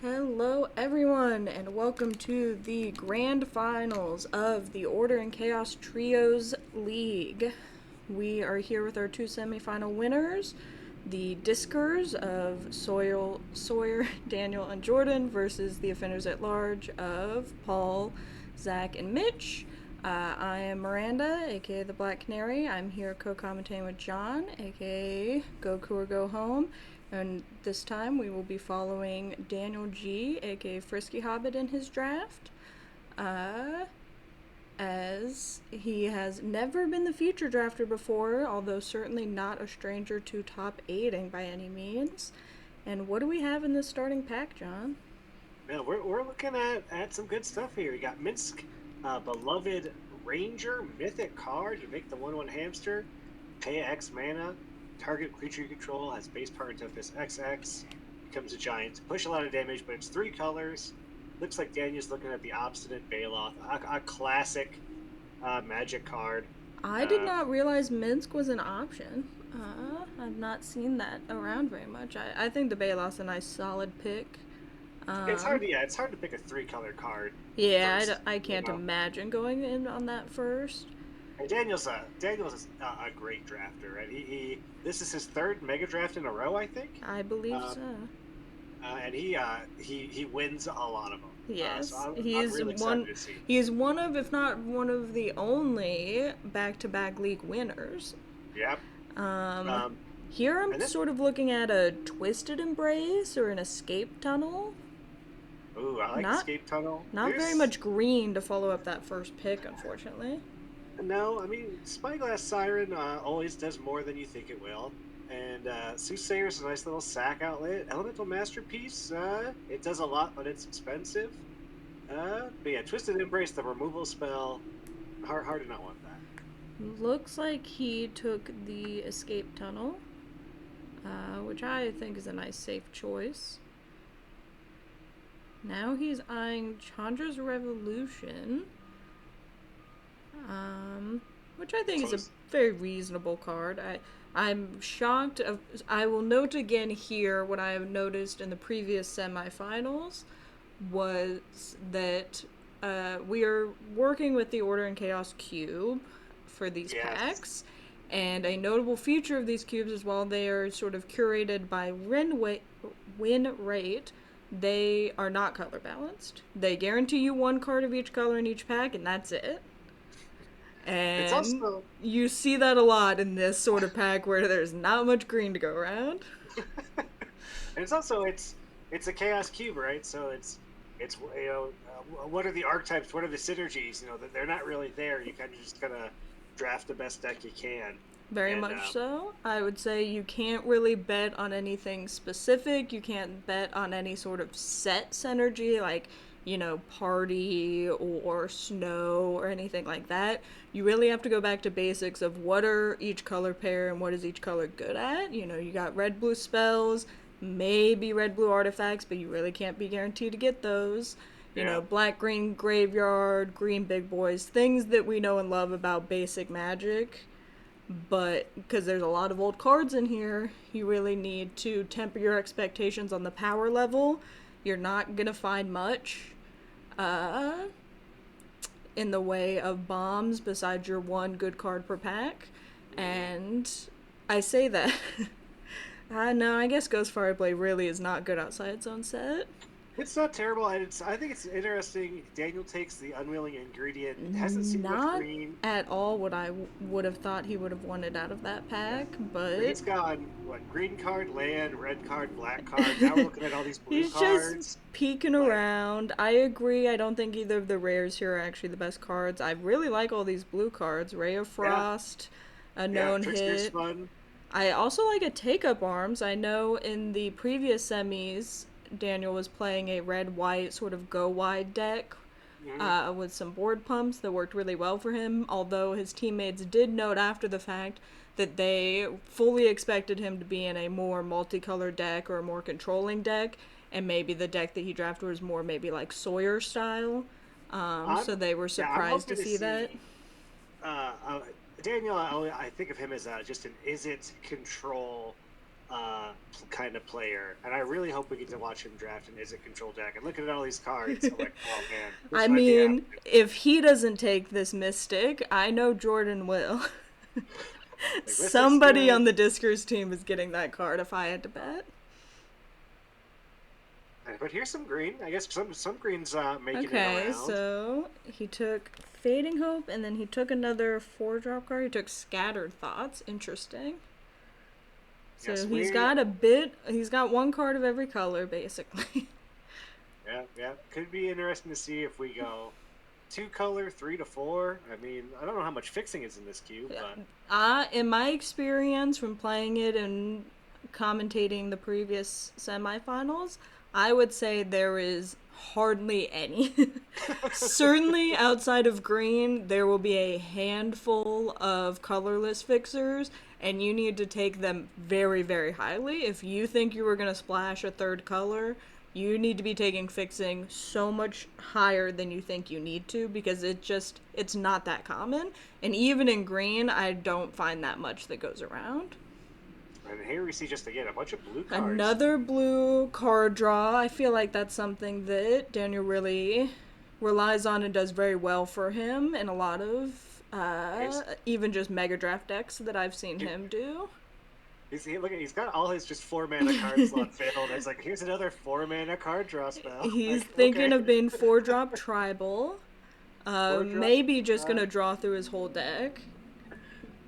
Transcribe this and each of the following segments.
Hello, everyone, and welcome to the grand finals of the Order and Chaos Trios League. We are here with our two semifinal winners, the Discers of Sawyer, Daniel, and Jordan versus the Offenders at Large of Paul, Zach, and Mitch. I am Miranda, aka the Black Canary. I'm here co-commentating with John, aka Goku or Go Home. And this time we will be following Daniel G, aka Frisky Hobbit, in his draft. As he has never been the feature drafter before, although certainly not a stranger to top 8ing by any means. And what do we have in this starting pack, John? Yeah, we're looking at some good stuff here. You got Minsk, beloved Ranger, mythic card. You make the 1/1 hamster, pay X mana. Target creature you control has base power and toughness XX. Becomes a giant. Push a lot of damage, but it's 3 colors. Looks like Daniel's looking at the Obstinate Baloth, a classic magic card. I did not realize Minsk was an option. I've not seen that around very much. I think the Baloth's a nice solid pick. It's hard to pick a 3-color card. Yeah, First, I can't imagine going in on that first. And Daniel's a great drafter, right? This is his 3rd Megadraft in a row, I think. I believe so. And he wins a lot of them. Yes, so I'm he is really excited to see. He is one of, if not one of the only back-to-back league winners. Yep. Here I'm sort of looking at a Twisted Embrace or an Escape Tunnel. Ooh, I like Escape Tunnel. Not very much green to follow up that first pick, unfortunately. No, I mean, Spyglass Siren always does more than you think it will. And Soothsayer's a nice little sack outlet. Elemental Masterpiece, it does a lot, but it's expensive. But yeah, Twisted Embrace, the removal spell, hard to not want that. Looks like he took the Escape Tunnel, which I think is a nice safe choice. Now he's eyeing Chandra's Revolution, which I think is a very reasonable card. I'm shocked. I will note again here what I have noticed in the previous semifinals was that we are working with the Order and Chaos Cube for these packs. And a notable feature of these cubes is while they are sort of curated by win rate, they are not color balanced. They guarantee you 1 card of each color in each pack, and that's it. And you see that a lot in this sort of pack where there's not much green to go around. And it's also it's a Chaos Cube, right? So it's what are the archetypes? What are the synergies? That they're not really there. You kind of just gotta draft the best deck you can. Very much so. I would say you can't really bet on anything specific. You can't bet on any sort of set synergy, like, party or snow or anything like that. You really have to go back to basics of what are each color pair and what is each color good at. You got red-blue spells, maybe red-blue artifacts, but you really can't be guaranteed to get those. Black-green graveyard, green big boys, things that we know and love about basic Magic. But because there's a lot of old cards in here, you really need to temper your expectations on the power level. You're not going to find much in the way of bombs besides your 1 good card per pack. And I say that. No, I guess Ghost Fireblade really is not good outside its own set. It's not terrible, and I think it's interesting. Daniel takes the unwilling ingredient. It hasn't seen much green. Not at all what I would have thought he would have wanted out of that pack, but he's gone, green card, land, red card, black card. Now we're looking at all these blue cards. He's just peeking around. I agree. I don't think either of the rares here are actually the best cards. I really like all these blue cards. Ray of Frost, a known hit. Fun. I also like a Take-Up Arms. I know in the previous semis, Daniel was playing a red-white sort of go-wide deck with some board pumps that worked really well for him, although his teammates did note after the fact that they fully expected him to be in a more multicolored deck or a more controlling deck, and maybe the deck that he drafted was more maybe like Sawyer style, so they were surprised to see that. Daniel, I think of him as just an Izzet control kind of player, and I really hope we get to watch him draft an Is It control deck. And looking at all these cards, I'm like, oh man, I this might be mean, happening. if he doesn't take this Mystic, I know Jordan will. Like Mystic's Somebody good, on the Discers team is getting that card if I had to bet. but here's some green. I guess some green's making it Okay, around. so he took Fading Hope and then he took another 4-drop card. He took Scattered Thoughts. Interesting. So Yes, he's got one card of every color basically. yeah. Could be interesting to see if we go two color, 3 to 4. I mean, I don't know how much fixing is in this cube, but In my experience from playing it and commentating the previous semifinals, I would say there is hardly any. Certainly outside of green, there will be a handful of colorless fixers, and you need to take them very, very highly. If you think you were going to splash a third color, you need to be taking fixing so much higher than you think you need to because it's not that common. And even in green, I don't find that much that goes around. and here we see just again a bunch of blue cards. Another blue card draw. I feel like that's something that Daniel really relies on and does very well for him in a lot of even just Megadraft decks that I've seen him do. He's got all his just 4 mana card slot filled. It's like here's another 4 mana card draw spell. He's Like thinking okay, of being 4-drop tribal. 4 drop. Maybe just Uh, gonna draw through his whole deck.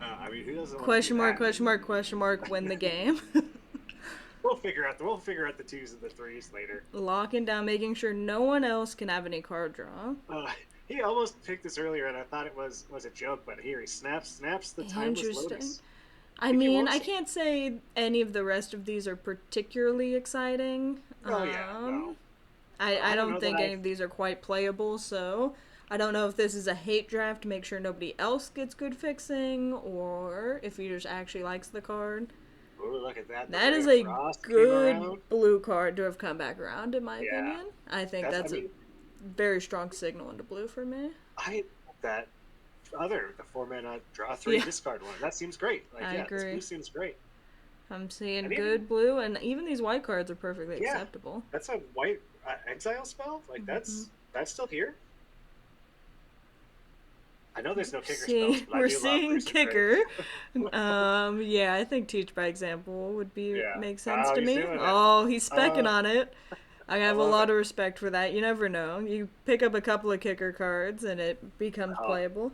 I mean, who doesn't want to do Question mark, that? question mark, question mark, win the game. We'll figure out the twos and the threes later. Locking down, making sure no one else can have any card draw. Uh, he almost picked this earlier, and I thought it was a joke, but here he snaps the timeless Interesting. lotus. I If you mean, won't I see, can't say any of the rest of these are particularly exciting. oh yeah, no, I I don't don't know that think I. any of these are quite playable, so I don't know if this is a hate draft to make sure nobody else gets good fixing, or if he just actually likes the card. Oh, look at that! The That Ray is of a Frost came good around. blue card to have come back around, in my Yeah, opinion. I think that's. I that's a mean, very strong signal into blue for me. I that the 4 mana draw three Yeah, discard one. That seems great. Like I yeah, this blue agree. seems great. I'm seeing And even good blue, and even these white cards are perfectly yeah, acceptable. that's a white exile spell. Like that's still here. I know there's no kicker spells, but I We're do love seeing Rooster Drake. kicker. Yeah, I think teach by example would be Yeah. make sense Oh, to he's me. doing it. Oh, he's specking Uh, on it. I I have a love lot it. of respect for that. You never know. You pick up a couple of kicker cards and it becomes Oh, playable.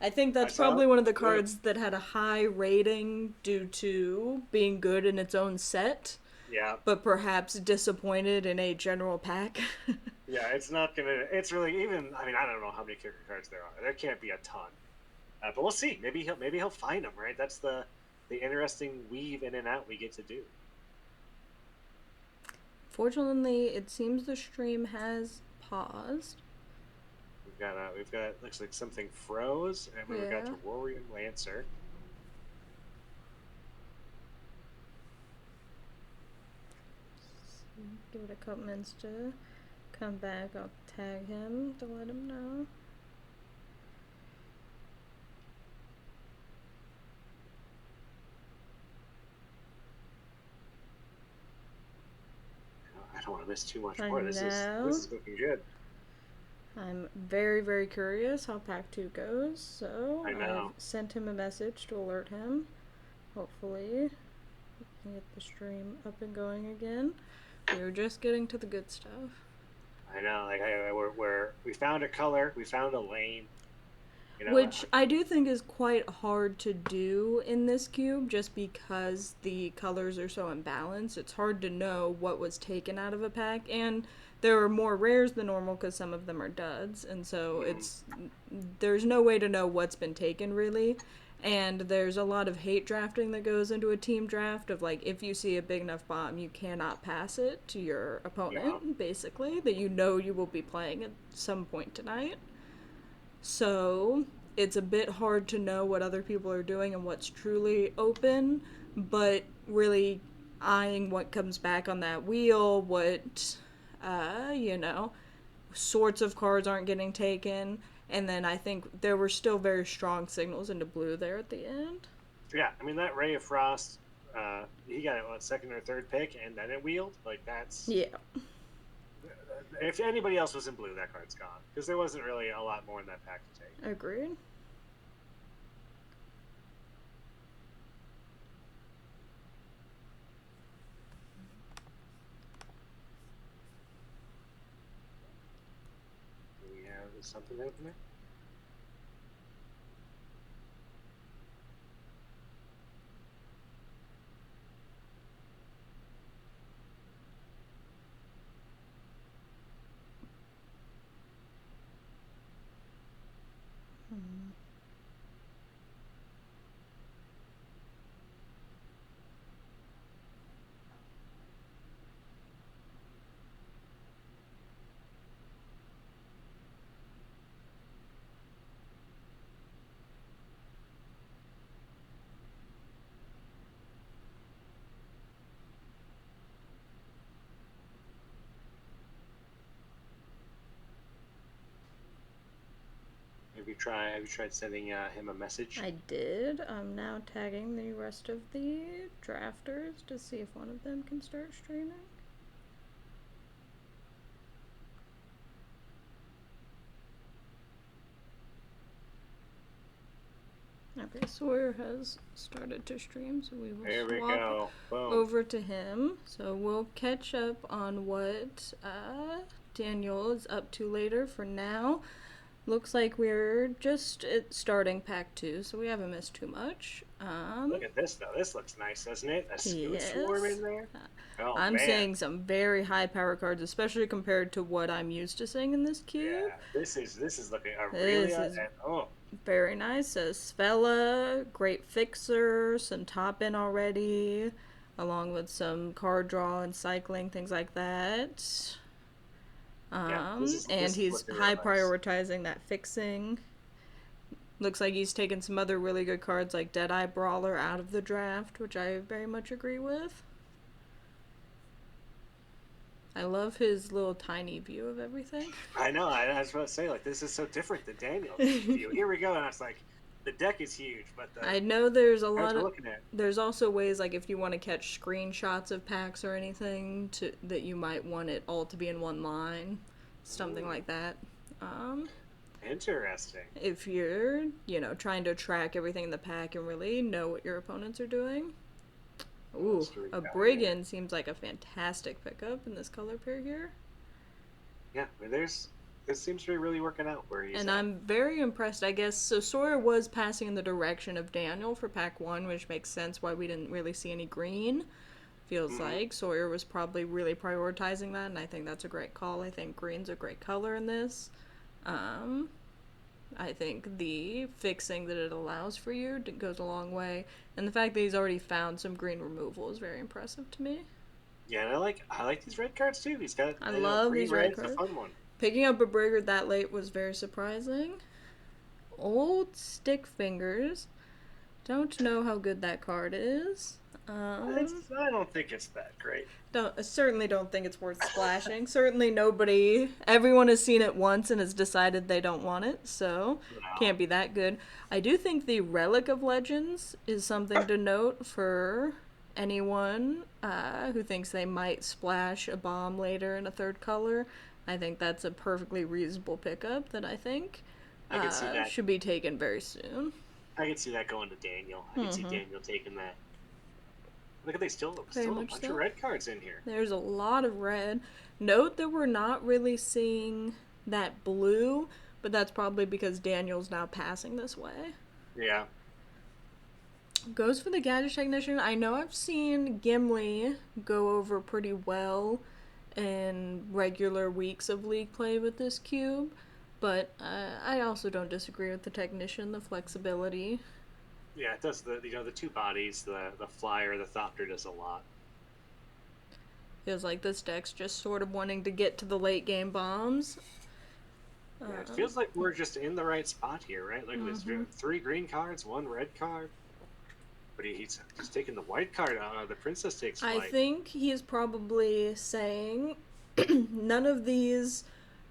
I think I that's saw probably it. one of the Do it. cards that had a high rating due to being good in its own set, Yeah. but perhaps disappointed in a general pack. Yeah. It's not gonna. It's really even. I mean, I don't know how many kicker cards there are. There can't be a ton. But we'll see. Maybe he'll find them. Right. That's the interesting weave in and out we get to do. Fortunately, it seems the stream has paused. We've got looks like something froze, and we got Yeah. to Warrior Lancer. Give it a couple minutes to come back. I'll tag him to let him know. I don't want to miss too much I more. This know. is looking good. I'm very, very curious how Pack 2 goes, so I I've know. sent him a message to alert him. Hopefully, we can get the stream up and going again. We were just getting to the good stuff. I know. Like we found a color, we found a lane. You know. Which I do think is quite hard to do in this cube just because the colors are so imbalanced. It's hard to know what was taken out of a pack, and there are more rares than normal because some of them are duds, and so there's no way to know what's been taken really. And there's a lot of hate drafting that goes into a team draft of like if you see a big enough bomb, you cannot pass it to your Yeah. opponent, basically, that you know you will be playing at some point tonight. So it's a bit hard to know what other people are doing and what's truly open, but really eyeing what comes back on that wheel, what, you know, sorts of cards aren't getting taken. And then I think there were still very strong signals into blue there at the end. Yeah, I mean that Ray of Frost, he got it what second or third pick, and then it wheeled. Like that's Yeah, if anybody else was in blue, that card's gone because there wasn't really a lot more in that pack to take. agreed. Do we have something open there? Have you tried sending him a message? I did. I'm now tagging the rest of the drafters to see if one of them can start streaming. Okay, Sawyer has started to stream, so we will There we swap go. Boom. over to him. So we'll catch up on what Daniel is up to later. For now, looks like we're just at starting pack 2, so we haven't missed too much. Look at this though. This looks nice, doesn't it? A smooth Yes. swarm in there. Oh I'm man. seeing some very high power cards, especially compared to what I'm used to seeing in this cube. Yeah, this is looking This Aurelia is and oh very nice. A Svella, Great Fixer, some top in already, along with some card draw and cycling, things like that. yeah. And This is he's looking high real nice. prioritizing that fixing. Looks like he's taken some other really good cards like Deadeye Brawler out of the draft, which I very much agree with. I love his little tiny view of everything. I know. I was about to say like this is so different than Daniel's view. Here we go, and I was like, the deck is huge, but the I know there's a cards lot we're of looking at. there's also ways like if you want to catch screenshots of packs or anything to that you might want it all to be in one line, something like that. Interesting. If you're, trying to track everything in the pack and really know what your opponents are doing. Ooh, a Brigand seems like a fantastic pickup in this color pair here. Yeah, I mean, this seems to be really working out where he's And at. I'm very impressed, I guess. So Sawyer was passing in the direction of Daniel for pack 1, which makes sense why we didn't really see any green. Feels like Sawyer was probably really prioritizing that, and I think that's a great call. I think green's a great color in this. I think the fixing that it allows for you goes a long way, and the fact that he's already found some green removal is very impressive to me. Yeah, and I like these red cards too. He's got I love green these red red's cards. a fun one. Picking up a Brigard that late was very surprising. Old Stick Fingers. Don't know how good that card is. I don't think it's that great. Certainly don't think it's worth splashing. Certainly everyone has seen it once and has decided they don't want it, so can't be that good. I do think the Relic of Legends is something to note for anyone who thinks they might splash a bomb later in a third color. I think that's a perfectly reasonable pickup that I think I can see that. should be taken very soon. I can see that going to Daniel. I can see Daniel taking that. Look at they still a bunch of red cards in here. There's a lot of red. Note that we're not really seeing that blue, but that's probably because Daniel's now passing this way. Yeah. Goes for the Gadget Technician. I know I've seen Gimli go over pretty well in regular weeks of League play with this cube, but I also don't disagree with the Technician, the flexibility. Yeah, it does the two bodies, the flyer, the Thopter does a lot. Feels like this deck's just sort of wanting to get to the late game bombs. Yeah, it feels like we're just in the right spot here, right? Like there's 3 green cards, 1 red card. But he's taking the white card. The princess takes flight. I think he's probably saying none of these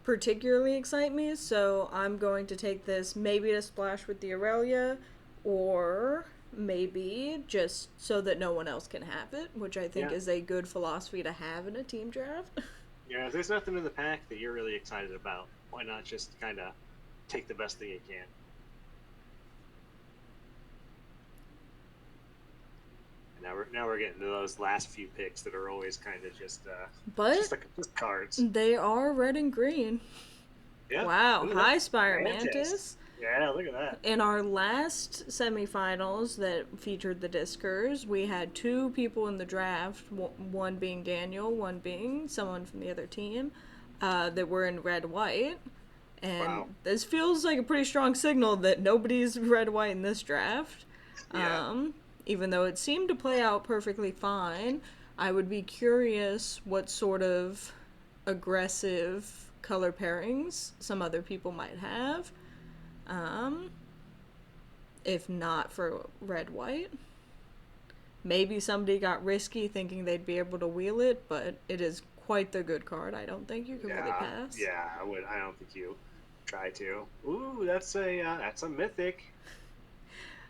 particularly excite me, so I'm going to take this maybe to splash with the Aurelia, or maybe, just so that no one else can have it, which I think Yeah. is a good philosophy to have in a team draft. Yeah, if there's nothing in the pack that you're really excited about, why not just kind of take the best thing you can? And now we're getting to those last few picks that are always kind of But just like just cards. they are red and green. Yeah. Wow, Ooh, High that's Spire Mantis. Mantis. Yeah, look at that. In our last semifinals that featured the Discers, we had two people in the draft, one being Daniel, one being someone from the other team, that were in red white. Wow. And this feels like a pretty strong signal that nobody's red white in this draft. Yeah. Um, Even though it seemed to play out perfectly fine, I would be curious what sort of aggressive color pairings some other people might have. Um, if not for red white. Maybe somebody got risky thinking they'd be able to wheel it, but it is quite the good card. I don't think you could really Yeah. pass. Yeah. I don't think you try to. Ooh, that's a mythic.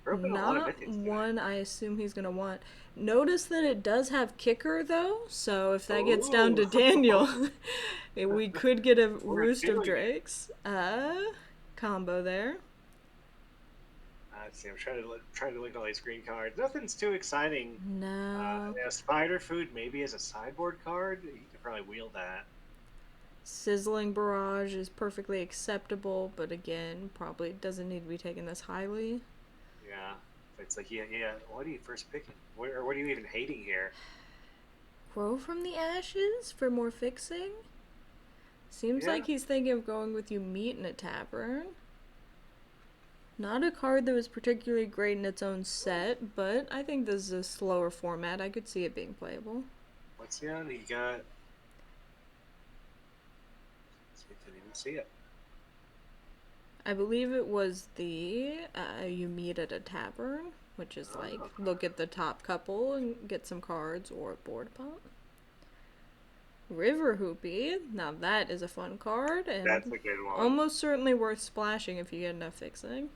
We're opening a lot of Not mythics today. one I assume he's going to want. Notice that it does have kicker, though, so if that gets down Ooh. to Daniel, we could get a We're Roost of feeling it. Drakes combo there. Let's see. I'm trying to look at all these green cards. Nothing's too exciting. No. Yeah, Spider Food maybe as a sideboard card. You could probably wield that. Sizzling Barrage is perfectly acceptable, but again, probably doesn't need to be taken this highly. Yeah. It's like yeah. What are you first picking? What are you even hating here? Grow from the Ashes for more fixing? Seems Yeah. like he's thinking of going with You Meet in a Tavern. Not a card that was particularly great in its own set, but I think this is a slower format. I could see it being playable. What's the on? He got. I didn't even see it. I believe it was the You Meet at a Tavern, which is like Oh, look at the top couple and get some cards or board pop. River Hoopy, now that is a fun card that's and a good one. almost certainly worth splashing if you get enough fixing.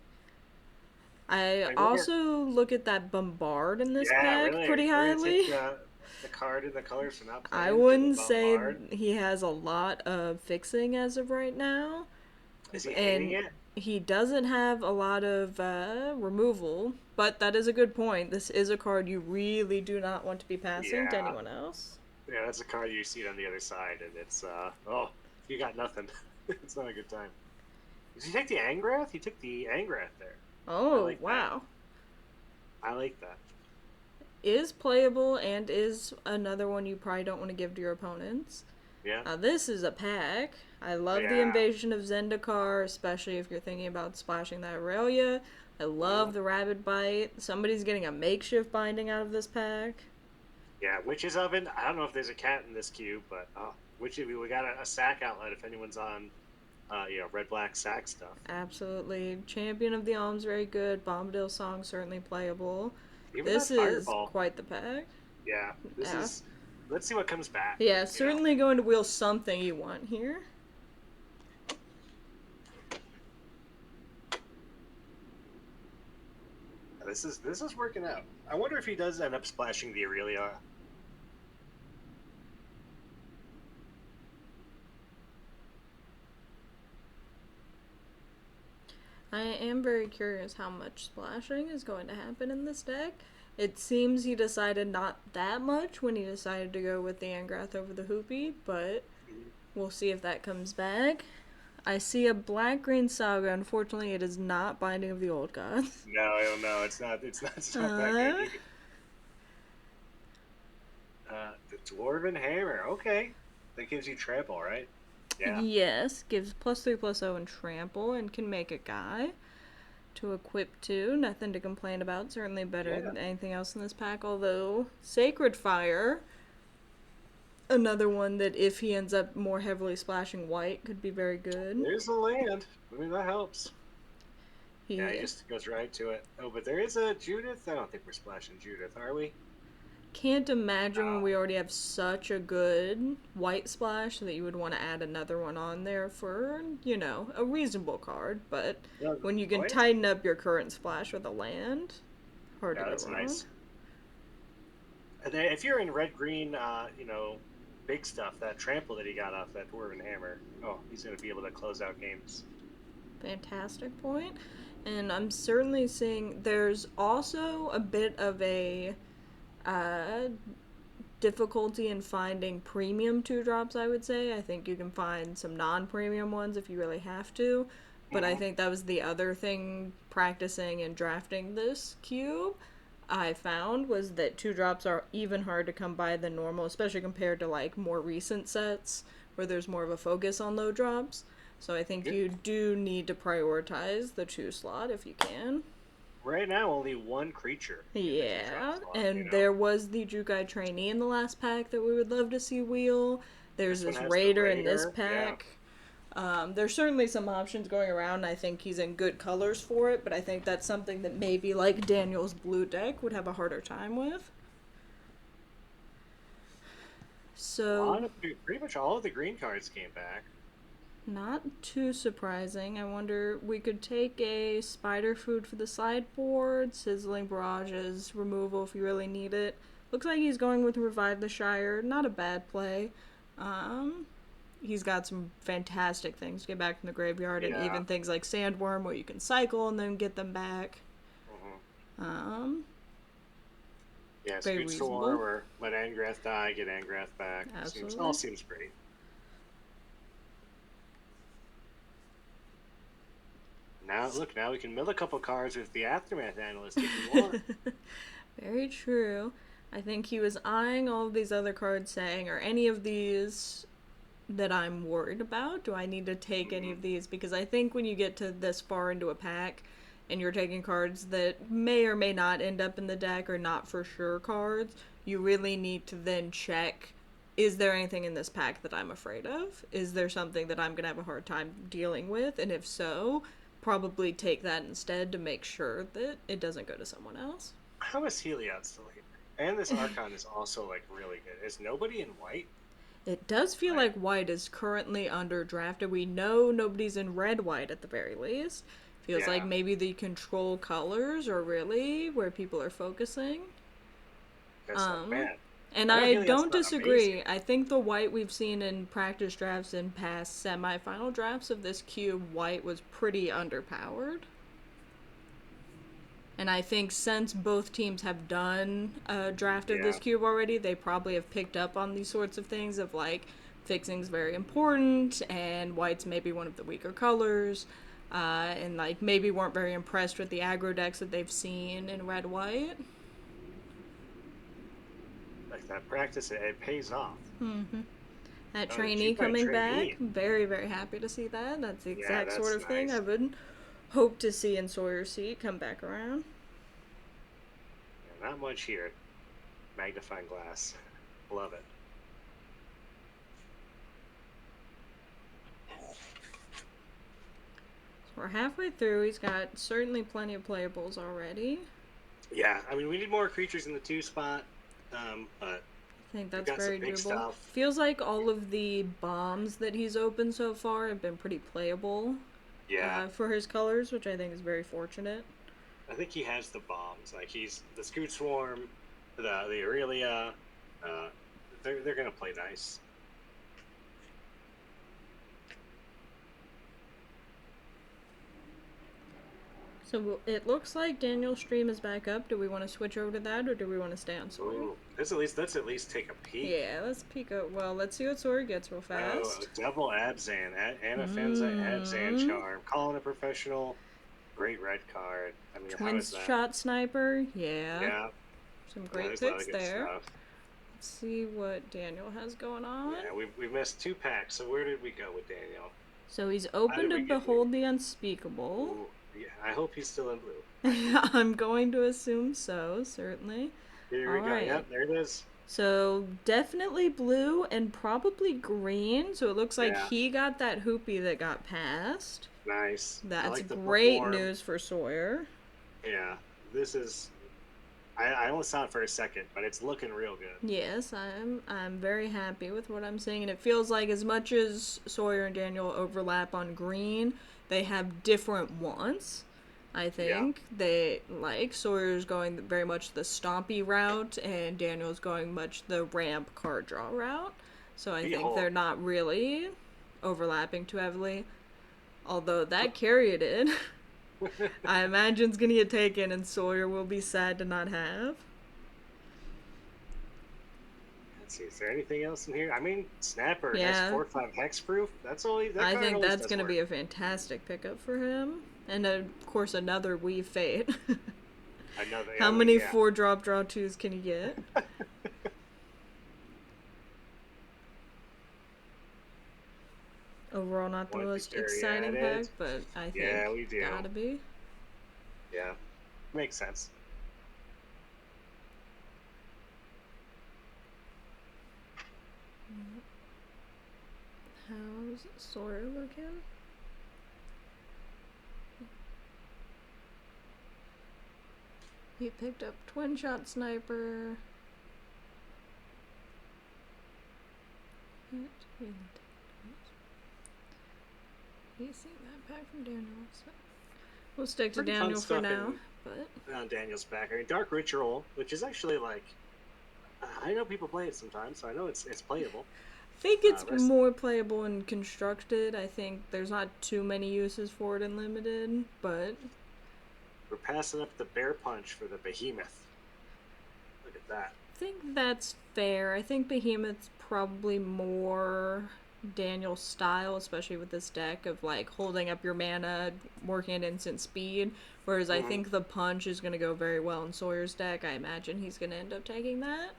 I I wonder. also look at that Bombard in this Yeah, pack really. pretty We're gonna take highly. the card and the colors for not I playing for the wouldn't say bombard. he has a lot of fixing as of right now, Is he hating and it? he doesn't have a lot of removal, but that is a good point. This is a card you really do not want to be passing to Yeah. anyone else. Yeah, that's a card you see it on the other side, and it's oh, you got nothing. It's not a good time. Did he take the Angrath? He took the Angrath there. I Oh, like that. wow. I like that. Is playable and is another one you probably don't want to give to your opponents. Yeah. Now, this is a pack. I love the Yeah. Invasion of Zendikar, especially if you're thinking about splashing that Aurelia. I love the Rabbit Bite. Somebody's getting a makeshift binding out of this pack. Yeah. Witch's Oven. I don't know if there's a cat in this cube, but we got a sack outlet if anyone's on, red black sack stuff. Absolutely. Champion of the Alms, very good. Bombadil Song, certainly playable. Even that This is Fireball. quite the pack. Yeah. This Yeah. is. Let's see what comes back. Yeah, certainly going to wheel something you want here. This is working out. I wonder if he does end up splashing the Aurelia. I am very curious how much splashing is going to happen in this deck. It seems he decided not that much when he decided to go with the Angrath over the Hoopy, but we'll see if that comes back. I see a black-green saga. Unfortunately, it is not Binding of the Old Gods. No, I don't know. It's not. It's not that good. The Dwarven Hammer. Okay, that gives you trample, right? Yeah. Yes, gives +3/+0 and trample and can make a guy to equip to. Nothing to complain about. Certainly better Yeah. than anything else in this pack. Although Sacred Fire, another one that if he ends up more heavily splashing white, could be very good. There's the land. I mean, that helps. He Yeah, he just goes right to it. Oh, but there is a Judith. I don't think we're splashing Judith, are we? can't imagine when No. we already have such a good white splash that you would want to add another one on there for, a reasonable card. But No, when you can what? tighten up your current splash with a land, Hard to Yeah, go that's wrong. nice. And then if you're in red green, big stuff, that trample that he got off that dwarven hammer. Oh, he's gonna be able to close out games. Fantastic point. And I'm certainly seeing there's also a bit of a uh, difficulty in finding premium two drops, I would say. I think you can find some non premium ones if you really have to. But I Mm-hmm. think that was the other thing practicing and drafting this cube I found was that two drops are even hard to come by than normal, especially compared to like more recent sets where there's more of a focus on low drops. So I think Good. you do need to prioritize the two slot if you can. Right now, only one creature in the two drop Yeah, slot. and there was the Jukai trainee in the last pack that we would love to see wheel. There's This one this has the raider in this raider. Yeah. pack. There's certainly some options going around. I think he's in good colors for it, but I think that's something that maybe like Daniel's blue deck would have a harder time with. A lot So, of pretty much all of the green cards came back. not too surprising. I wonder, we could take a spider food for the sideboard, sizzling barrages, removal if you really need it. Looks like he's going with Revive the Shire. Not a bad play. Um, he's got some fantastic things to get back from the graveyard, and Yeah. even things like Sandworm where you can cycle and then get them back. Mm-hmm. Um, Yeah, very Scoot Storm reasonable. or let Angrath die, get Angrath back. All Absolutely. seems great. Now look, now we can mill a couple cards with the Aftermath Analyst if we want. Very true. I think he was eyeing all of these other cards, saying, are any of these that I'm worried about? Do I need to take any Mm-hmm. of these? Because I think when you get to this far into a pack and you're taking cards that may or may not end up in the deck or not for sure cards, you really need to then check, is there anything in this pack that I'm afraid of? Is there something that I'm going to have a hard time dealing with? And if so, probably take that instead to make sure that it doesn't go to someone else. How is Heliod still here? And this Archon is also like really good. Is nobody in white? It does feel Right. like white is currently under drafted. We know nobody's in red white at the very least. Feels like Yeah, maybe the control colors are really where people are focusing. that's not Um, bad. and I know I Heliod's don't not amazing. disagree. I think the white we've seen in practice drafts and past semifinal drafts of this cube, white was pretty underpowered. And I think since both teams have done a draft of this Yeah, cube already, they probably have picked up on these sorts of things of like fixing's very important and white's maybe one of the weaker colors. And like maybe weren't very impressed with the aggro decks that they've seen in red white. like that practice, it pays off. That Oh, the trainee Jukai coming back, trainee. very, very happy to see that. That's the Yeah, exact sort that's of thing I nice. would hope to see in Sawyer's Seat come back around. Yeah, not much here. Magnifying glass. Love it. So we're halfway through. He's got certainly plenty of playables already. Yeah, I mean, we need more creatures in the 2 spot, but I think we've that's got some very big doable. stuff. Feels like all of the bombs that he's opened so far have been pretty playable Yeah, for his colors, which I think is very fortunate. I think he has the bombs. Like he's the Scoot Swarm, the Aurelia. Uh, they're gonna play nice. So it looks like Daniel's stream is back up. Do we want to switch over to that, or do we want to stay on Sawyer? Ooh, let's at least take a peek. Yeah, let's peek out. Well, let's see what Sawyer gets real Oh, fast. double Abzan, Anafenza Abzan Mm. Charm, calling a professional. Great red card. I mean, how Twin is that? shot sniper. Yeah, Yeah, some yeah, great there's a lot of picks good there. stuff. Let's see what Daniel has going on. Yeah, we missed 2 packs. So where did we go with Daniel? So he's How open did to we get here? behold the unspeakable. Ooh, yeah, I hope he's still in blue. I hope he. I'm going to assume so, certainly. Here we All go. right. Yep, there it is. So definitely blue and probably green. So it looks like Yeah, he got that hoopy that got passed. nice. I That's like the great bookworm. news for Sawyer. Yeah, this is. I only saw it for a second, but it's looking real good. Yes, I'm very happy with what I'm seeing, and it feels like as much as Sawyer and Daniel overlap on green, they have different wants. I Yeah. think they like Sawyer's going very much the stompy route, and Daniel's going much the ramp card draw route. So I think Behold. they're not really overlapping too heavily. Although that Caryatid, I imagine is gonna get taken, and Sawyer will be sad to not have. Let's see, is there anything else in here? I mean, Snapper has Yeah, 4/5 hexproof. That I card think always that's does gonna work. be a fantastic pickup for him, and of course another Weave Fate. Another, How other, many yeah. four drop draw twos can you get? Overall, not the One to most carry at exciting pack, it. but I Yeah, think we do. gotta be. Yeah, makes sense. How's Sawyer looking? He picked up Twin Shot Sniper. He's seen that pack from Daniel, so we'll stick to Pretty fun Daniel for stuff now. in But on Daniel's back. I mean, Dark Ritual, which is actually like, I know people play it sometimes, so I know it's playable. I think it's Rest, more playable and constructed. I think there's not too many uses for it in limited, but we're passing up the Bear Punch for the Behemoth. Look at that. I think that's fair. I think Behemoth's probably more Daniel's style, especially with this deck of like holding up your mana, working at instant speed. Whereas I Mm-hmm. think the punch is going to go very well in Sawyer's deck. I imagine he's going to end up taking that.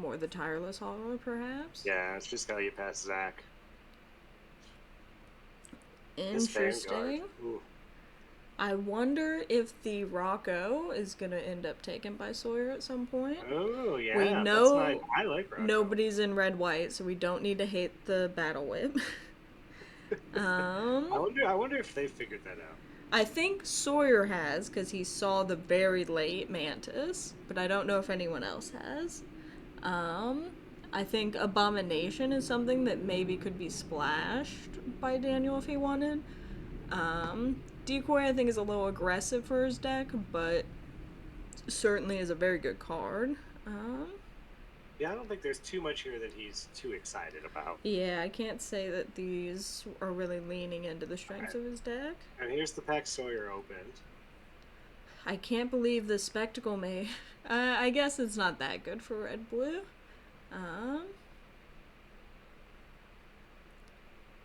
Or the Tireless Hollow, perhaps. Yeah, it's just how you pass Zach. This Vanguard. Interesting. Ooh. I wonder if the Rocco is going to end up taken by Sawyer at some point. Oh We yeah, that's nice. know I like Rocco. nobody's in red white, so we don't need to hate the battle whip. I um, wonder. I wonder if they figured that out. I think Sawyer has because he saw the very late Mantis, but I don't know if anyone else has. Um, I think Abomination is something that maybe could be splashed by Daniel if he wanted. Decoy I think is a little aggressive for his deck, but certainly is a very good card. Um, Yeah, I don't think there's too much here that he's too excited about. yeah, I can't say that these are really leaning into the strengths Alright. of his deck. And here's the pack Sawyer opened. I can't believe the spectacle may. I guess it's not that good for red blue. Um,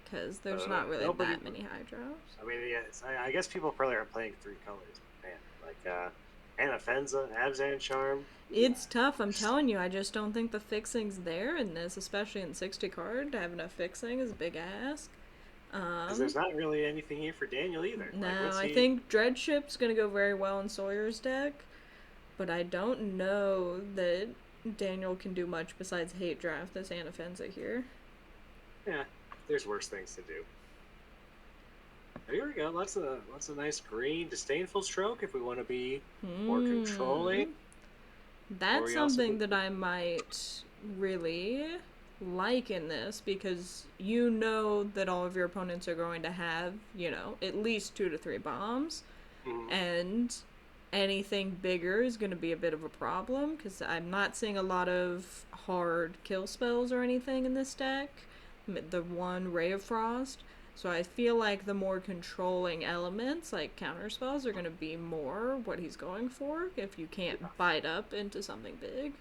because there's not really Nobody. that many high drops. I mean, yeah, I guess people probably aren't playing three colors. Man, like Anafenza, Abzan Charm. It's tough, I'm telling you. I just don't think the fixing's there in this, especially in 60 card. To have enough fixing is a big ask. Because there's not really anything here for Daniel either. No, Like, what's I he? think Dreadship's gonna go very well in Sawyer's deck, but I don't know that Daniel can do much besides hate draft this Anafenza here. Yeah, there's worse things to do. Here we go. Lots of nice green disdainful stroke if we want to be more controlling. That's we also something could- that I might really like in this because you know that all of your opponents are going to have, at least 2 to 3 bombs, Mhm. and anything bigger is going to be a bit of a problem because I'm not seeing a lot of hard kill spells or anything in this deck. The one Ray of Frost. So I feel like the more controlling elements, like counter spells, are going to be more what he's going for if you can't bite up into something big.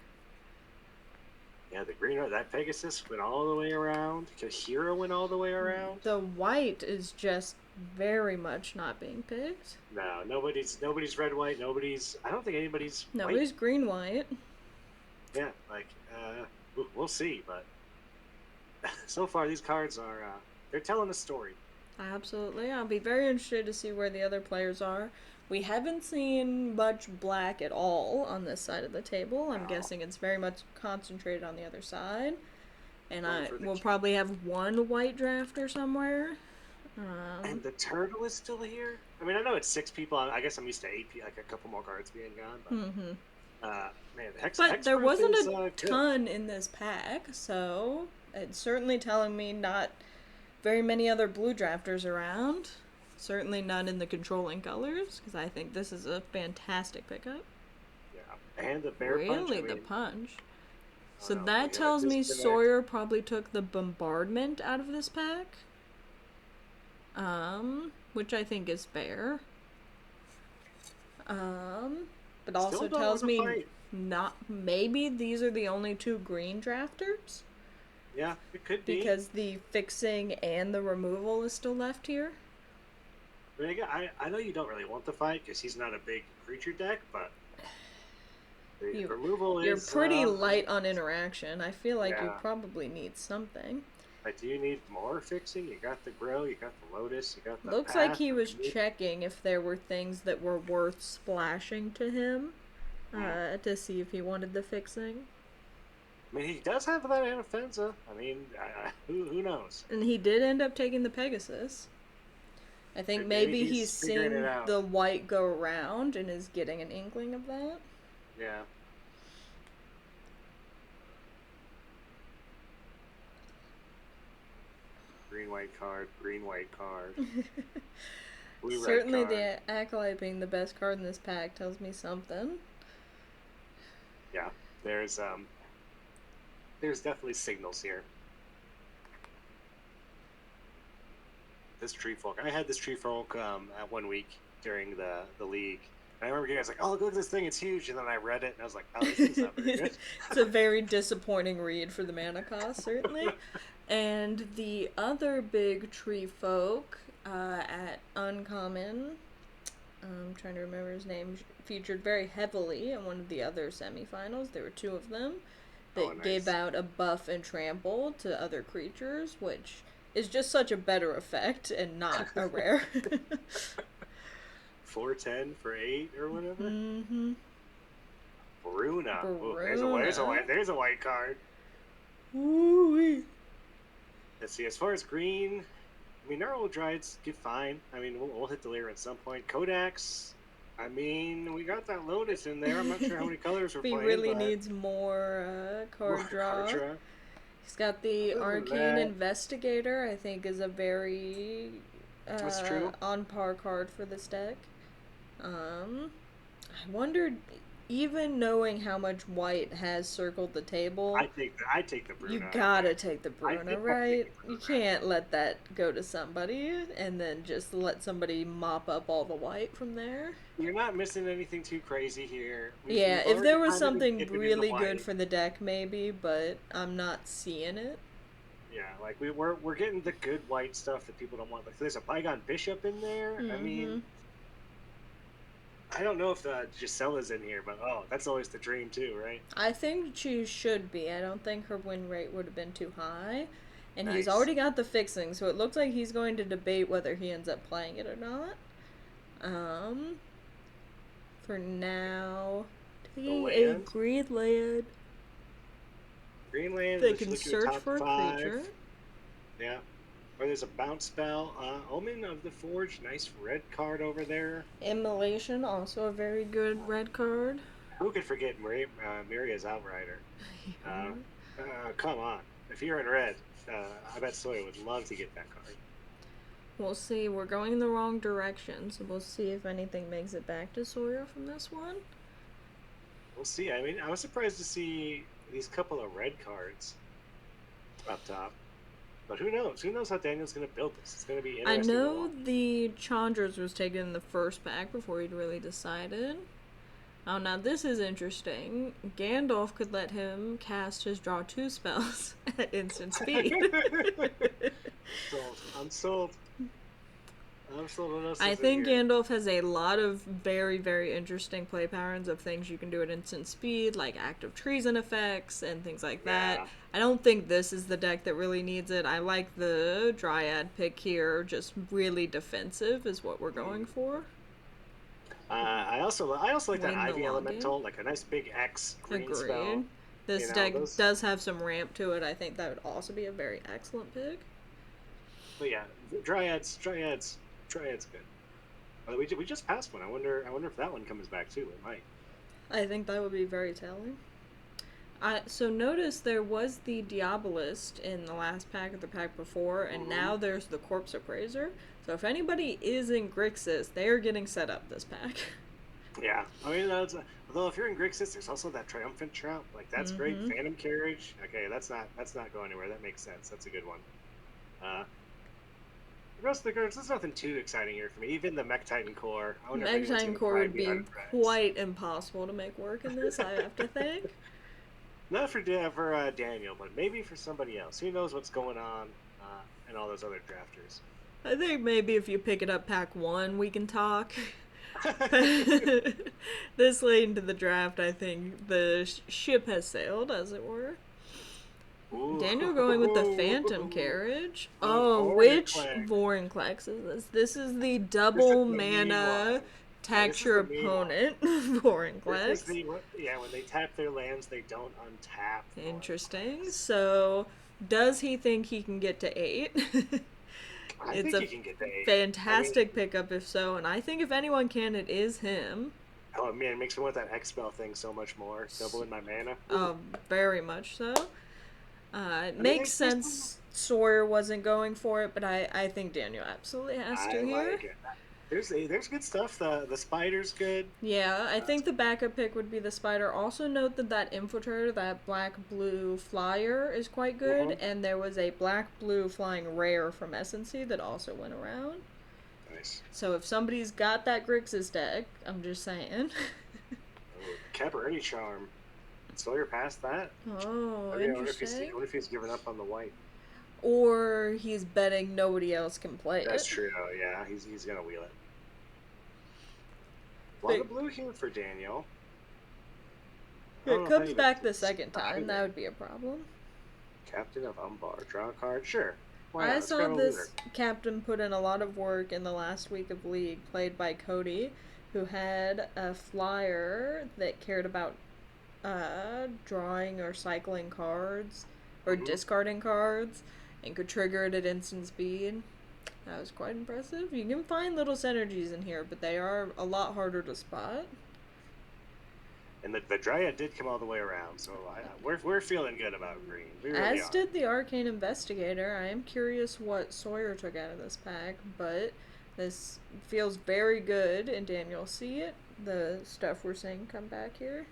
Yeah, the green that Pegasus went all the way around. Kahira went all the way around. The white is just very much not being picked. No, nobody's red white. I don't think anybody's Nobody's white. green white. Yeah, like we'll see, but so far these cards are they're telling a story. Absolutely. I'll be very interested to see where the other players are. We haven't seen much black at all on this side of the table. I'm guessing it's very much concentrated on the other side. And we'll probably have one white drafter somewhere. And the turtle is still here. I mean, I know it's 6 people. I guess I'm used to 8, like a couple more cards being gone. But man, the But there wasn't is, a ton in this pack, so it's certainly telling me not very many other blue drafters around. Certainly none in the controlling colors, because I think this is a fantastic pickup. Yeah, and the bear punch. I Really, the mean, punch. oh So no, that we got a tells me disconnect. Sawyer probably took the bombardment out of this pack. Which I think is fair. But Still also don't tells want to me fight. not maybe these are the only two green drafters Yeah, it could be. because the fixing and the removal is still left here. I mean, I know you don't really want the fight because he's not a big creature deck, but the You removal you're is. pretty light on interaction. I feel like you Yeah. probably need something. Like, do you need more fixing? You got the grow, you got the lotus, you got the Looks like path. he I was mean, checking if there were things that were worth splashing to him mm. to see if he wanted the fixing. I mean, he does have that Anafenza. I mean, who knows? And he did end up taking the Pegasus. I think Maybe maybe he's he's figuring it seen out. the white go around and is getting an inkling of that. Yeah. Green white card, green white card, blue red Certainly, card. the Acolyte being the best card in this pack tells me something. Yeah. There's there's definitely signals here. This tree folk. I had this tree folk at 1 week during the league. And I remember you guys like, oh, look at this thing, it's huge. And then I read it and I was like, oh, this thing's not very good. It's a very disappointing read for the mana cost, certainly. And the other big tree folk at Uncommon, I'm trying to remember his name, featured very heavily in one of the other semifinals. There were two of them that Nice. gave out a buff and trample to other creatures, which is just such a better effect and not a rare. 410 for 8 or whatever. Mm-hmm. Bruna. Ooh, Bruna. there's a white card. Ooh-wee. Let's see. As far as green, I mean, Gnarl Drides get fine. I mean, we'll hit the layer at some point. Kodaks. I mean, we got that Lotus in there. I'm not sure how many colors we're He playing. really but needs more card draw. He's got the Other than Arcane that- Investigator, I think is a very That's true. on par card for this deck. I wondered, even knowing how much white has circled the table, I take the Bruna. you gotta take the I Bruna, think I'll right? take the You Bruna. can't let that go to somebody and then just let somebody mop up all the white from there. You're not missing anything too crazy here. Yeah, we've if there already was kind of been something dipping into really white. good for the deck, maybe, but I'm not seeing it. Yeah, like we're getting the good white stuff that people don't want. Like there's a Bygone Bishop in there. I mean, I don't know if Gisella's in here, but oh, that's always the dream too, right? I think she should be. I don't think her win rate would have been too high. And he's Nice. already got the fixing, so it looks like he's going to debate whether he ends up playing it or not. For now, taking a land? green land. Greenland. They let's can look at the search top for a 5. creature. Yeah. Or there's a bounce spell. Omen of the Forge. Nice red card over there. Immolation, also a very good red card. Who could forget Miria's Outrider? Come on. If you're in red, I bet Sawyer would love to get that card. We'll see. We're going in the wrong direction, so we'll see if anything makes it back to Sawyer from this one. We'll see. I mean, I was surprised to see these couple of red cards up top. But who knows? Who knows how Daniel's going to build this? It's going to be I interesting. know the Chandras was taken in the first pack before he'd really decided. Oh, now this is interesting. Gandalf could let him cast his draw 2 spells at instant speed. Sold. I'm sold. I'm sold. What else I is in think here? Gandalf has a lot of very, very interesting play patterns of things you can do at instant speed, like active treason effects and things like that. Yeah. I don't think this is the deck that really needs it. I like the Dryad pick here, just really defensive is what we're going for. I also like that Win the Ivy long Elemental, like a nice big X green Agreed. spell. This You know, deck those- does have some ramp to it. I think that would also be a very excellent pick. But yeah, Dryad's good. We just passed one. I wonder if that one comes back too. It might. I think that would be very telling. So notice there was the Diabolist in the last pack of the pack before, and Hmm. now there's the Corpse Appraiser. So if anybody is in Grixis, they are getting set up this pack. Yeah, I mean, although if you're in Grixis, there's also that Triumphant Trout. Like that's great. Mm-hmm. Phantom Carriage. Okay, that's not going anywhere. That makes sense. That's a good one. Uh, the rest of the cards, there's nothing too exciting here for me. Even the Mech Titan Core. I wonder if anyone's Megtime gonna Core bribe would me be on Rex. quite impossible to make work in this, I have to think. Not for Daniel, but maybe for somebody else. Who knows what's going on and all those other drafters. I think maybe if you pick it up pack one, we can talk. This late into the draft, I think the ship has sailed, as it were. Ooh, Daniel going with the Phantom Carriage. a Oh, which Vorinclex. Vorinclex is this? This is the This is double the mean mana one. Yeah, this tax is your the mean one. opponent This is Vorinclex. the yeah. When they tap their lands, they don't untap Interesting. Vorinclex. So, does he think he can get to 8? I It's think a he can get to 8. I mean, fantastic pickup if so, and I think if anyone can, it is him. oh man, it makes me want that X-Spell thing so much more. Doubling my mana. Ooh. Very much so. It I mean, makes there's some. sense Sawyer wasn't going for it, but I think Daniel absolutely has I to here. like it. There's good stuff. The spider's good. Yeah, I Uh, think the backup pick would be the spider. Also note that that infiltrator, that black-blue flyer, is quite good, mhm. and there was a black-blue flying rare from Essency that also went around. Nice. So if somebody's got that Grixis deck, I'm just saying. Oh, Cabaret Charm. Sawyer past that. Oh, I wonder if interesting. he's given up on the white. Or he's betting nobody else can play That's it. true. Yeah, he's gonna wheel it. A lot But of blue here for Daniel. I if don't it know if comes anyone back the thinks second time, that either. would be a problem. Captain of Umbar. Draw a card. Sure. Why not? I Let's saw grab a this looter. captain put in a lot of work in the last week of League, played by Cody, who had a flyer that cared about drawing or cycling cards or Hmm. discarding cards and could trigger it at instant speed. That was quite impressive. You can find little synergies in here, but they are a lot harder to spot. And the Dryad did come all the way around, so we're feeling good about green. We really As are. did the Arcane Investigator. I am curious what Sawyer took out of this pack, but this feels very good, and Daniel see it. The stuff we're seeing come back here.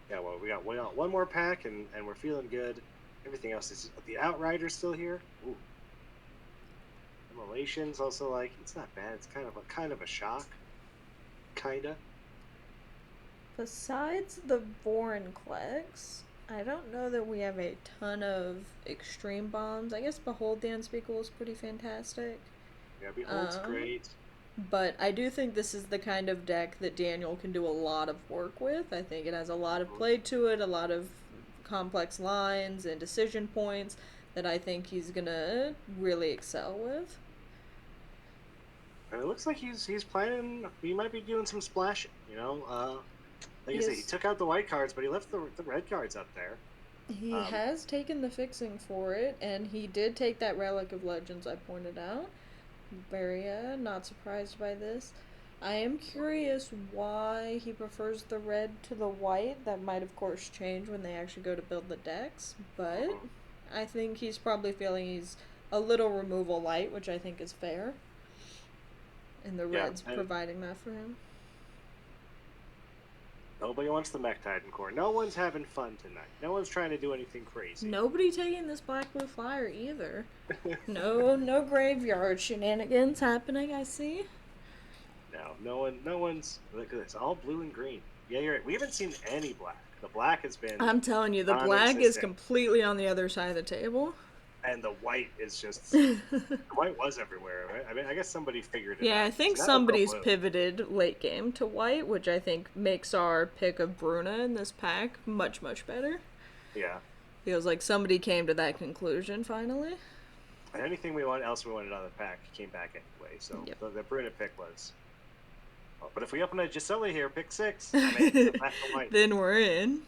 Yeah, well, we got one more pack, and we're feeling good. Everything else is the Outrider's still here. Ooh, Immolation's also like it's not bad. It's kind of a shock, kinda. Besides the Vorinclex, I don't know that we have a ton of extreme bombs. I guess Behold the Unspeakable is pretty fantastic. Yeah, Behold's Um, great. but I do think this is the kind of deck that Daniel can do a lot of work with. I think it has a lot of Mhm. play to it, a lot of complex lines and decision points that I think he's gonna really excel with. And it looks like he's planning. He might be doing some splashing. Like He I said, he is took out the white cards, but he left the red cards up there. he Um, has taken the fixing for it, and he did take that Relic of Legends I pointed out. Very not surprised by this. I am curious why he prefers the red to the white. That might, of course, change when they actually go to build the decks, but mhm. I think he's probably feeling he's a little removal light, which I think is fair. And the Yeah, red's and providing that for him. nobody wants the Mech Titan core. No one's having fun tonight. No one's trying to do anything crazy. Nobody taking this black blue flyer either. No graveyard shenanigans happening, I see. No, no one's. Look at this, all blue and green. Yeah, you're right. We haven't seen any black. The black has been I'm telling you, the black is non-existent, completely on the other side of the table. and the white is just the white was everywhere. Right? I mean, I guess somebody figured it Yeah, I out. think So now let's go somebody's blue. pivoted late game to white, which I think makes our pick of Bruna in this pack much, much better. Yeah, Feels like somebody came to that conclusion finally. and anything else we wanted out of the pack came back anyway. So Yep. the Bruna pick was. Oh, but if we open a Gisela here, pick 6. I'm in. I'm back to white. Then we're in.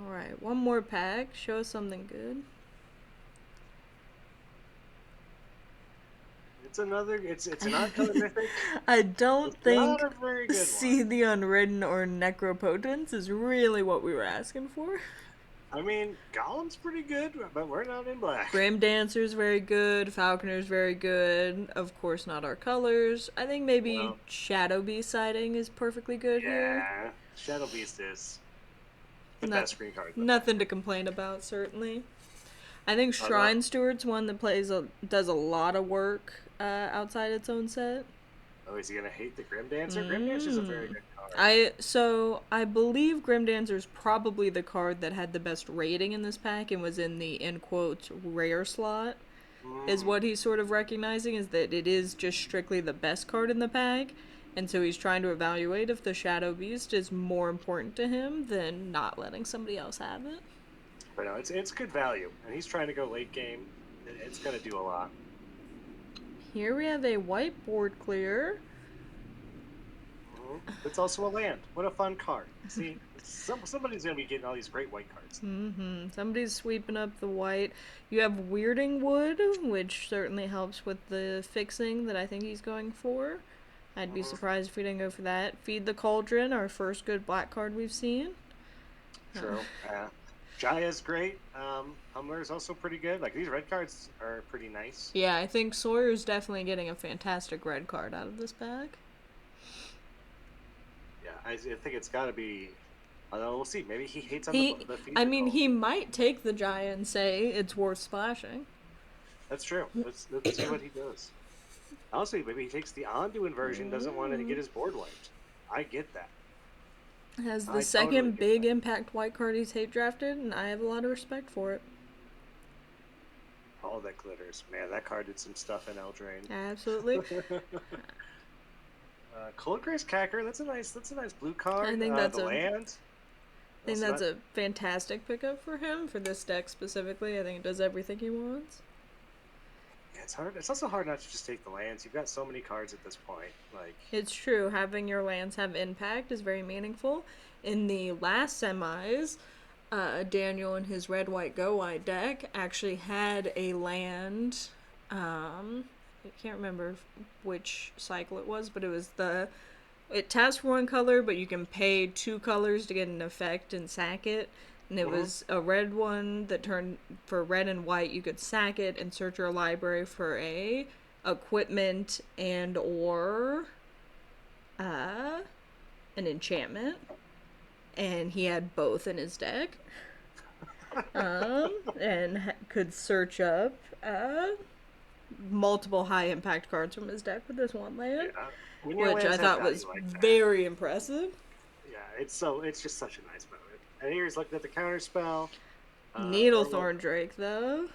Alright, one more pack. Show us something good. it's an uncommon mythic. I don't It's not think a very good one. See the Unwritten or Necropotence is really what we were asking for. I mean, Golem's pretty good, but we're not in black. Grim Dancer's very good, Falconer's very good. Of course, not our colors. I think maybe No. Shadow Beast sighting is perfectly good here. Yeah, Shadow Beast is the Not, best green card in the pack. nothing to complain about, certainly. I think Although, Shrine Steward's one that does a lot of work outside its own set. oh, is he gonna hate the Grim Dancer? Grim Dancer's a very good card. I believe Grim Dancer's probably the card that had the best rating in this pack and was in the in quote rare slot. Is Mm. what he's sort of recognizing is that it is just strictly the best card in the pack, and so he's trying to evaluate if the Shadow Beast is more important to him than not letting somebody else have it. But no, it's good value, and he's trying to go late game. It's gonna do a lot. Here we have a whiteboard clear. It's also a land. What a fun card. See, somebody's gonna be getting all these great white cards. Somebody's sweeping up the white. You have Weirding Wood, which certainly helps with the fixing that I think he's going for. I'd be surprised if we didn't go for that. Feed the Cauldron, our first good black card we've seen. True. Jaya's great. Hummler's also pretty good. Like, these red cards are pretty nice. Yeah, I think Sawyer's definitely getting a fantastic red card out of this pack. Yeah, I think it's got to be. Although we'll see. Maybe he hates on He, the feed. I mean, he might take the Jaya and say it's worth splashing. That's true. Let's see what he does. Honestly, maybe he takes the Ondu version, doesn't want to get his board wiped. I get that. Has the I second totally get big that. impact white card he's hate drafted, and I have a lot of respect for it. All that glitters. Man, that card did some stuff in Eldraine. Absolutely. Cold-Grace Cacker, that's a nice blue card. I think that's the a- land. I think that's a fantastic pickup for him, for this deck specifically. I think it does everything he wants. Yeah, it's hard. It's also hard not to just take the lands. You've got so many cards at this point. Like, It's true, having your lands have impact is very meaningful. In the last semis, Daniel in his red, white, go white deck actually had a land. I can't remember which cycle it was, but it was it taps for one color, but you can pay 2 colors to get an effect and sack it. And it was a red one that turned for red and white. You could sack it and search your library for a equipment and or an enchantment. And he had both in his deck. And could search up multiple high impact cards from his deck with this one land, when your which lands I have thought value was like that, very impressive. yeah, it's just such a nice moment. And here he's looking at the counter spell. Needlethorn Drake, though.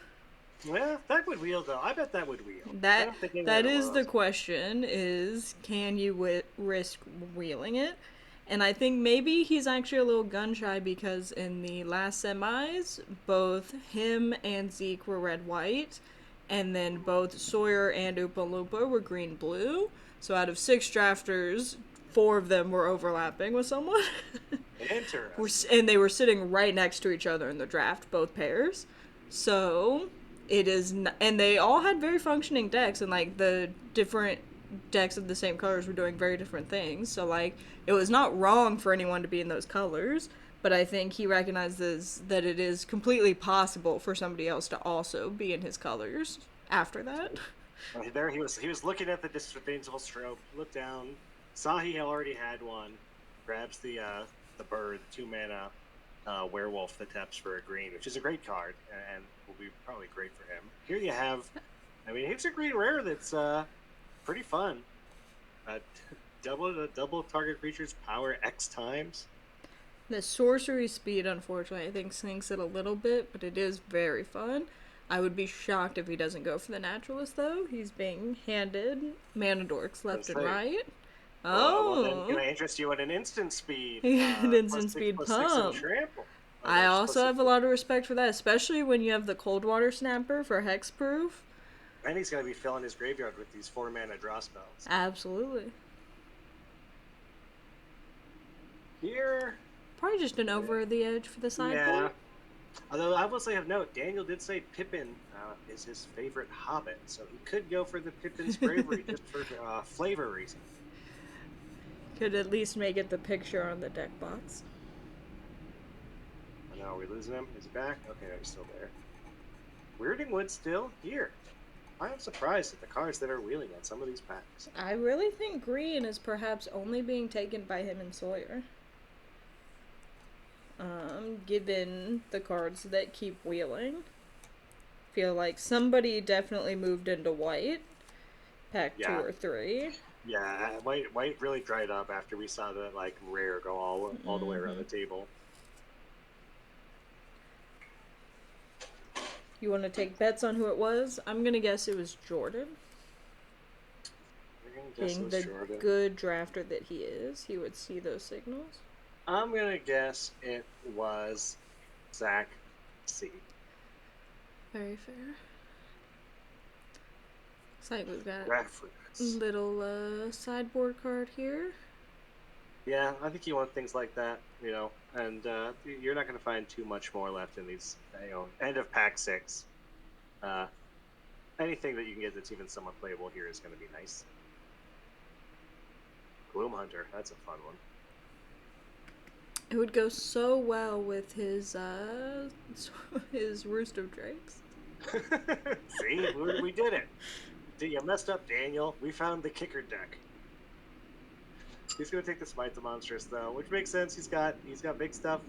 Yeah, that would wheel though. I bet that would wheel. I That don't think any that other is one the else- question: is can you risk wheeling it? And I think maybe he's actually a little gun shy because in the last semis, both him and Zeke were red white, and then both Sawyer and Oompa Loompa were green blue. So out of 6 drafters, 4 of them were overlapping with someone. Interesting. And they were sitting right next to each other in the draft, both pairs. So it is, and they all had very functioning decks, and like the different decks of the same colors were doing very different things. So like it was not wrong for anyone to be in those colors, but I think he recognizes that it is completely possible for somebody else to also be in his colors after that. There he was looking at the Disadvantageable Stroke, looked down, saw he already had one, grabs the bird, 2-mana werewolf that taps for a green, which is a great card and will be probably great for him. Here you have, I mean, here's a green rare that's pretty fun. Double target creature's power X times. The sorcery speed, unfortunately, I think sinks it a little bit, but it is very fun. I would be shocked if he doesn't go for the naturalist, though. He's being handed mana dorks left and right. Well, then can I interest you in an instant speed? An instant +6, speed +6 pump. and trample. I also have a lot of respect for that, especially when you have the cold water snapper for hexproof. And he's going to be filling his graveyard with these 4-mana draw spells. Absolutely. Here, Probably just an over the edge for the sideboard. yeah. Although I will say of note, Daniel did say Pippin is his favorite Hobbit, so he could go for the Pippin's bravery just for flavor reasons. Could at least make it the picture on the deck box. I know, are we losing him? Is he back? Okay, he's still there. Weirding Wood's still here. I am surprised at the cards that are wheeling on some of these packs. I really think green is perhaps only being taken by him and Sawyer. Given the cards that keep wheeling. Feel like somebody definitely moved into white. Pack Yeah. 2 or 3. Yeah, white really dried up after we saw the like rare go all the way around the table. You want to take bets on who it was? I'm gonna guess it was Jordan. We're gonna guess it Being was the Jordan. good drafter that he is, he would see those signals. I'm gonna guess it was Zach C. Very fair. Looks like we've got Reference. a little sideboard card here. Yeah, I think you want things like that, you know, and you're not going to find too much more left in these, you know, end of pack 6. Anything that you can get that's even somewhat playable here is going to be nice. Gloom Hunter, that's a fun one. It would go so well with his his Roost of Drakes. See, we did it. You messed up, Daniel. We found the kicker deck. He's gonna take the Smite the Monstrous though, which makes sense. He's got big stuff.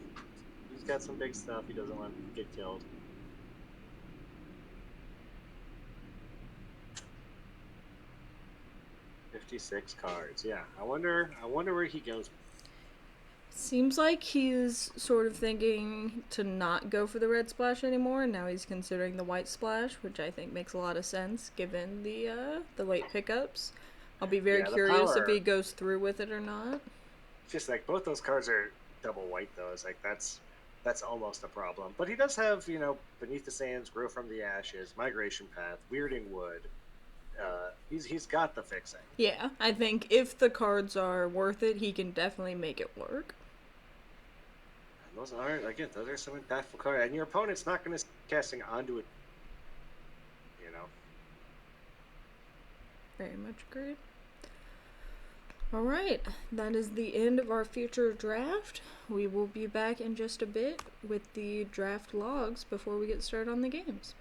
He's got some big stuff. He doesn't want to get killed. $56 cards. Yeah, I wonder where he goes. Seems like he's sort of thinking to not go for the red splash anymore, and now he's considering the white splash, which I think makes a lot of sense given the late pickups. I'll be very curious if he goes through with it or not. Just like both those cards are double white though. It's like that's almost a problem. But he does have, you know, Beneath the Sands, Grow from the Ashes, Migration Path, Weirding Wood. He's got the fixing. Yeah, I think if the cards are worth it, he can definitely make it work. And those are some impactful cards, and your opponent's not going to casting onto it. You know. Very much agreed. Alright, that is the end of our future draft. We will be back in just a bit with the draft logs before we get started on the games.